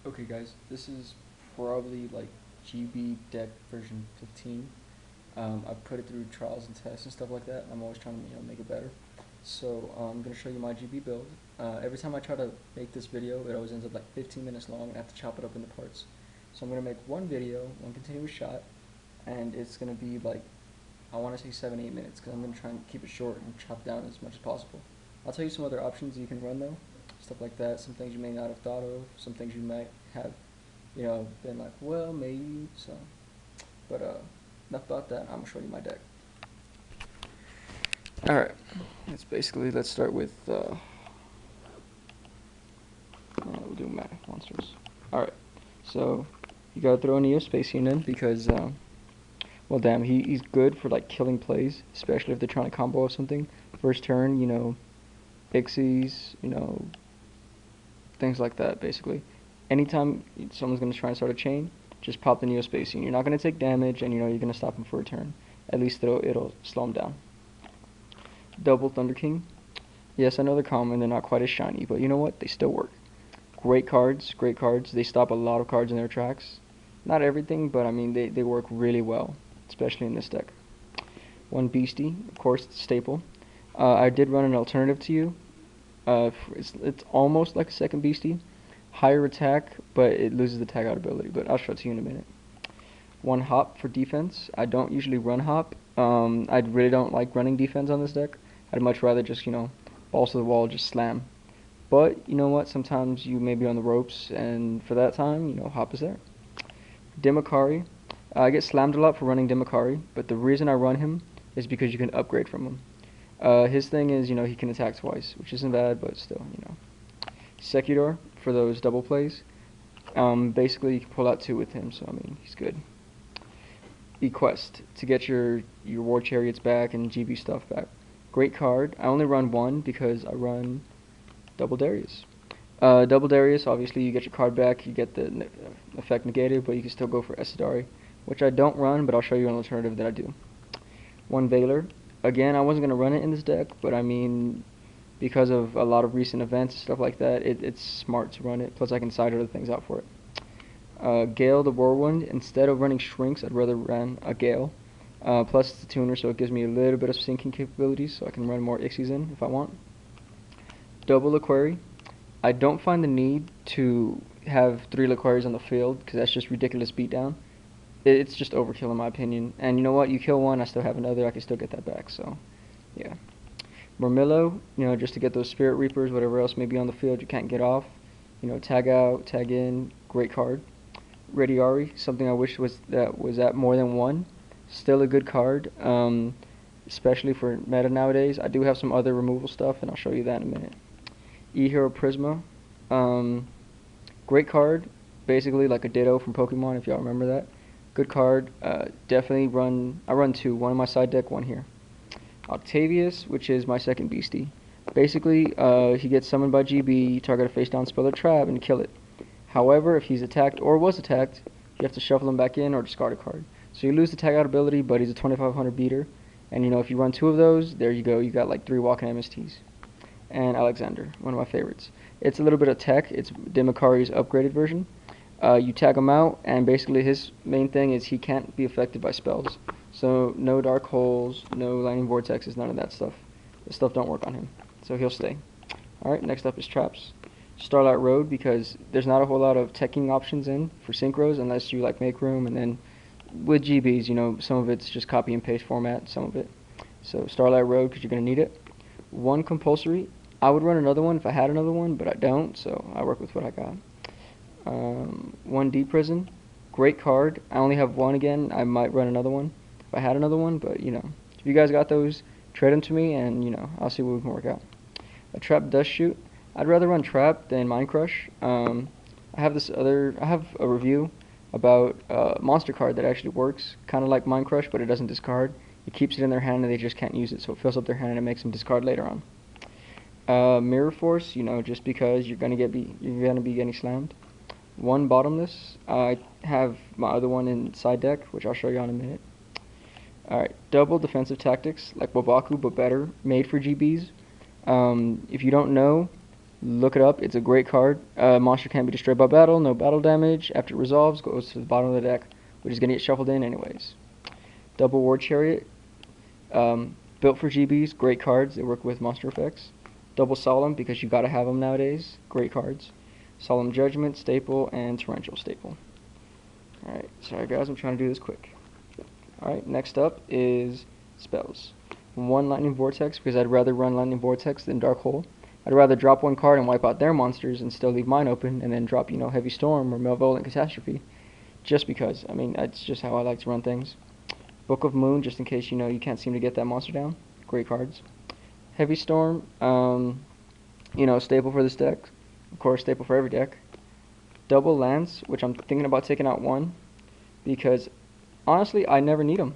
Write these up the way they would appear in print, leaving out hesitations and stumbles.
Okay guys, this is probably like GB deck version 15. I've put it through trials and tests and stuff like that. I'm always trying to make it better. So I'm going to show you my GB build. Every time I try to make this video, it always ends up like 15 minutes long and I have to chop it up into parts. So I'm going to make one video, one continuous shot, and it's going to be like, I want to say 7-8 minutes because I'm going to try and keep it short and chop down as much as possible. I'll tell you some other options you can run though, stuff like that, some things you may not have thought of, some things you might have, been like, well, maybe, so. But enough about that, I'm going to show you my deck. Alright, let's start with, we'll do monsters. Alright, so you gotta throw a Neospacian in because, well, damn, he's good for like killing plays, especially if they're trying to combo or something. First turn, Pixies, things like that, basically. Anytime someone's going to try and start a chain, just pop the Neospacian. You're not going to take damage, and you're going to stop him for a turn. At least it'll slow him down. Double Thunder King. Yes, I know they're common, they're not quite as shiny, but you know what? They still work. Great cards, great cards. They stop a lot of cards in their tracks. Not everything, but I mean, they work really well, especially in this deck. One Beastie, of course, staple. I did run an alternative to you. It's almost like a second Beastie. Higher attack, but it loses the tag out ability, but I'll show it to you in a minute. One Hop for defense. I don't usually run Hop. I really don't like running defense on this deck. I'd much rather just, balls to the wall, just slam. But, you know what, sometimes you may be on the ropes, and for that time, Hop is there. Demakari. I get slammed a lot for running Demakari, but the reason I run him is because you can upgrade from him. His thing is, he can attack twice, which isn't bad, but still, Sekidor for those double plays. Basically, you can pull out 2 with him, so I mean, he's good. Equest to get your war chariots back and GB stuff back. Great card. I only run 1 because I run Double Darius. Double Darius, obviously, you get your card back, you get the effect negated, but you can still go for Esadari, which I don't run, but I'll show you an alternative that I do. One Valor. Again, I wasn't going to run it in this deck, but I mean, because of a lot of recent events and stuff like that, it's smart to run it, plus I can side other things out for it. Gale the Whirlwind. Instead of running Shrinks, I'd rather run a Gale. Plus it's a tuner, so it gives me a little bit of sinking capabilities, so I can run more Ixies in if I want. Double Laquari. I don't find the need to have 3 Laquaris on the field, because that's just ridiculous beatdown. It's just overkill in my opinion. And you know what? You kill one, I still have another, I can still get that back, so yeah. Murmillo, just to get those Spirit Reapers, whatever else may be on the field you can't get off. Tag out, tag in, great card. Rediari, something I wish was at more than 1. Still a good card, especially for meta nowadays. I do have some other removal stuff, and I'll show you that in a minute. E-Hero Prisma, great card, basically like a Ditto from Pokemon, if y'all remember that. Good card, definitely I run 2, one in my side deck, one here. Octavius, which is my second Beastie. Basically, he gets summoned by GB, target a face-down spell or trap, and kill it. However, if he's attacked or was attacked, you have to shuffle him back in or discard a card. So you lose the tag out ability, but he's a 2500 beater. And if you run 2 of those, there you go. You got like 3 walking MSTs. And Alexander, one of my favorites. It's a little bit of tech. It's Demakari's upgraded version. You tag him out, and basically his main thing is he can't be affected by spells. So no Dark Holes, no Lightning Vortexes, none of that stuff. This stuff don't work on him, so he'll stay. Alright, next up is Traps. Starlight Road, because there's not a whole lot of teching options in for synchros unless you like make room, and then with GBs, some of it's just copy and paste format, some of it. So Starlight Road, because you're going to need it. One Compulsory. I would run another one if I had another one, but I don't, so I work with what I got. One Deep Prison. Great card. I only have 1 again. I might run another one if I had another one, but if you guys got those, trade them to me, and I'll see what we can work out. A Trap Dust Shoot. I'd rather run Trap than Mind Crush. I have a review about a monster card that actually works, kind of like Mind Crush, but it doesn't discard. It keeps it in their hand and they just can't use it, so it fills up their hand and it makes them discard later on. Mirror Force, just because you're gonna be getting slammed. One Bottomless. I have my other one in side deck, which I'll show you in a minute. Alright, double defensive tactics, like Wabaku, but better, made for GBs. If you don't know, Look it up. It's a great card. Monster can't be destroyed by battle. No battle damage. After it resolves, goes to the bottom of the deck, which is going to get shuffled in anyways. Double War Chariot. Built for GBs. Great cards. They work with monster effects. Double Solemn, because you got to have them nowadays. Great cards. Solemn Judgment, staple, and Torrential, staple. Alright, sorry guys, I'm trying to do this quick. Alright, next up is spells. 1 Lightning Vortex, because I'd rather run Lightning Vortex than Dark Hole. I'd rather drop 1 card and wipe out their monsters and still leave mine open, and then drop, Heavy Storm or Malevolent Catastrophe. Just because. I mean, that's just how I like to run things. Book of Moon, just in case, you can't seem to get that monster down. Great cards. Heavy Storm, staple for this deck. Of course, staple for every deck. Double Lance, which I'm thinking about taking out 1, because honestly, I never need them.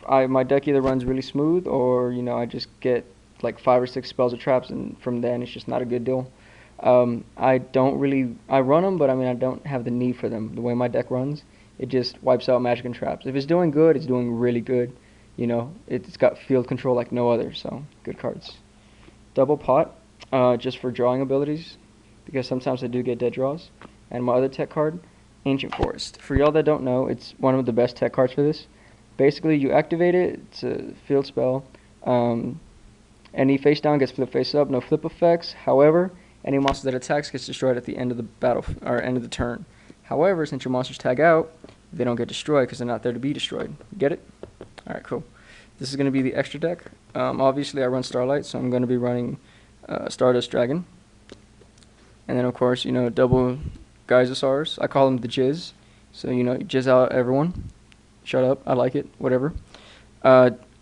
My deck either runs really smooth, or I just get like 5 or 6 spells or traps, and from then it's just not a good deal. I run them, but I don't have the need for them. The way my deck runs, it just wipes out magic and traps. If it's doing good, it's doing really good. It's got field control like no other, so good cards. Double Pot, just for drawing abilities, because sometimes I do get dead draws. And my other tech card, Ancient Forest. For y'all that don't know, it's one of the best tech cards for this. Basically, you activate it, it's a field spell. Any face down gets flipped face up, no flip effects. However, any monster that attacks gets destroyed at the end of the battle, or end of the turn. However, since your monsters tag out, they don't get destroyed because they're not there to be destroyed. Get it? Alright, cool. This is going to be the extra deck. Obviously, I run Starlight, so I'm going to be running Stardust Dragon. And then, of course, double Geysasaurs. I call them the Jizz. So, jizz out everyone. Shut up. I like it. Whatever.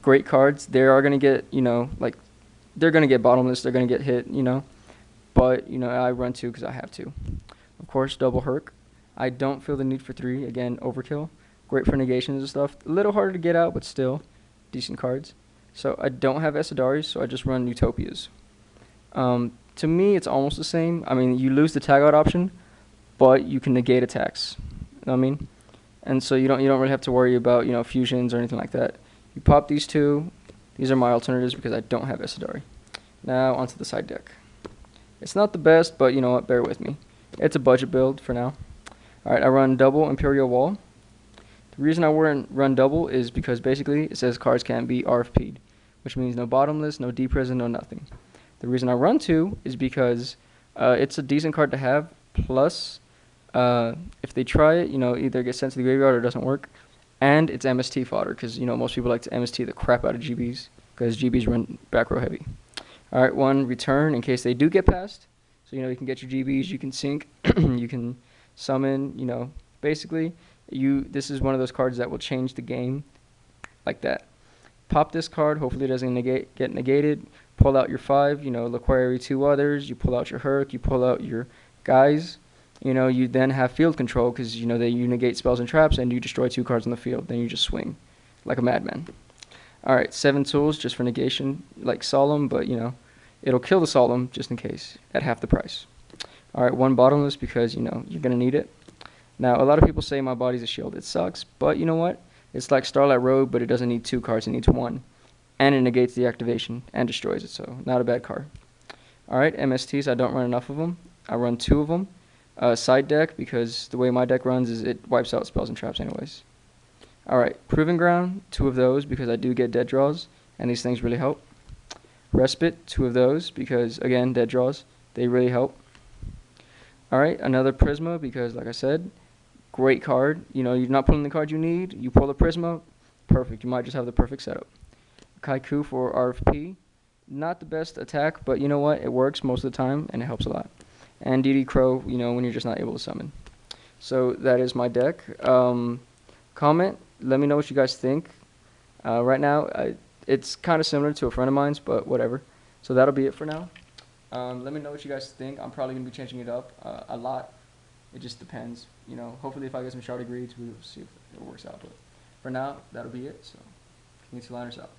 Great cards. They are going to get, they're going to get bottomless. They're going to get hit, But, I run 2 because I have to. Of course, double Herc. I don't feel the need for 3. Again, overkill. Great for negations and stuff. A little harder to get out, but still decent cards. So I don't have Esadari, so I just run Utopias. To me, it's almost the same. I mean, you lose the tag out option, but you can negate attacks. You know what I mean? And so you don't really have to worry about fusions or anything like that. You pop these 2. These are my alternatives because I don't have Esadari. Now onto the side deck. It's not the best, but you know what? Bear with me. It's a budget build for now. Alright, I run double Imperial Wall. The reason I run double is because basically it says cards can't be RFP'd, which means no bottomless, no deep prison, no nothing. The reason I run 2 is because it's a decent card to have, plus if they try it, either get sent to the graveyard or it doesn't work, and it's MST fodder, because most people like to MST the crap out of GBs, because GBs run back row heavy. Alright, 1 return in case they do get passed, so you can get your GBs, you can sync, you can summon, basically this is one of those cards that will change the game like that. Pop this card, hopefully it doesn't get negated. Pull out your 5, Laquari 2 others, you pull out your Herc, you pull out your guys. You then have field control because, you negate spells and traps and you destroy 2 cards on the field. Then you just swing like a madman. Alright, 7 tools just for negation, like Solemn, but, it'll kill the Solemn just in case at half the price. Alright, 1 bottomless because, you're going to need it. Now, a lot of people say my body's a shield. It sucks, but you know what? It's like Starlight Rogue, but it doesn't need 2 cards. It needs 1. And it negates the activation and destroys it, so not a bad card. Alright, MSTs, I don't run enough of them. I run 2 of them. Side deck, because the way my deck runs is it wipes out spells and traps anyways. Alright, Proving Ground, 2 of those because I do get dead draws, and these things really help. Respite, 2 of those because, again, dead draws, they really help. Alright, another Prisma because, like I said, great card. You're not pulling the card you need, you pull the Prisma, perfect. You might just have the perfect setup. Kaiku for RFP, not the best attack, but you know what? It works most of the time, and it helps a lot. And DD Crow, when you're just not able to summon. So that is my deck. Comment, let me know what you guys think. Right now, it's kind of similar to a friend of mine's, but whatever. So that'll be it for now. Let me know what you guys think. I'm probably going to be changing it up a lot. It just depends. Hopefully if I get some shard agreeds, we'll see if it works out. But for now, that'll be it. So, Liners out.